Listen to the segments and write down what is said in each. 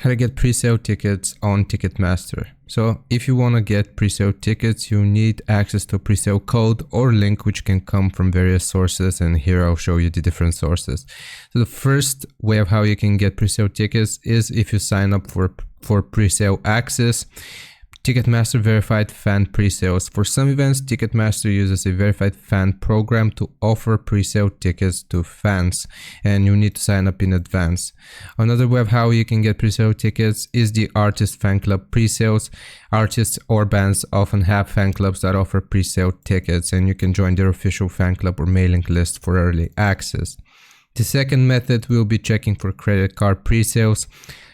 How to get pre-sale tickets on Ticketmaster. So if you want to get pre-sale tickets, you need access to a pre-sale code or link which can come from various sources, and here I'll show you the different sources. So the first way of how you can get pre-sale tickets is if you sign up for pre-sale access. Ticketmaster verified fan pre-sales. For some events, Ticketmaster uses a verified fan program to offer pre-sale tickets to fans, and you need to sign up in advance. Another way of how you can get pre-sale tickets is the artist fan club pre-sales. Artists or bands often have fan clubs that offer pre-sale tickets, and you can join their official fan club or mailing list for early access. The second method will be checking for credit card pre-sales.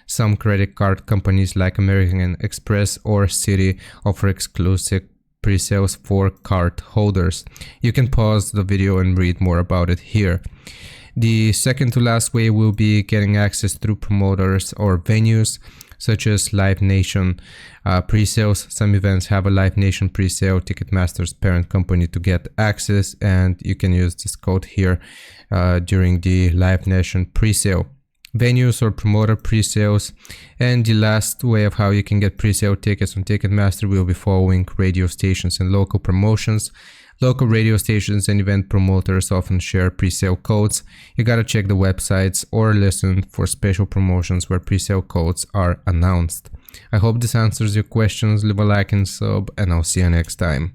Some credit card companies like American Express or Citi offer exclusive pre-sales for card holders. You can pause the video and read more about it here. The second to last way will be getting access through promoters or venues such as Live Nation pre-sales. Some events have a Live Nation pre-sale, Ticketmaster's parent company, to get access, and you can use this code here during the Live Nation pre-sale. Venues or promoter pre-sales. And the last way of how you can get pre-sale tickets on Ticketmaster will be following radio stations and local promotions. Local radio stations and event promoters often share pre-sale codes. You gotta check the websites or listen for special promotions where pre-sale codes are announced. I hope this answers your questions. Leave a like and sub, and I'll see you next time.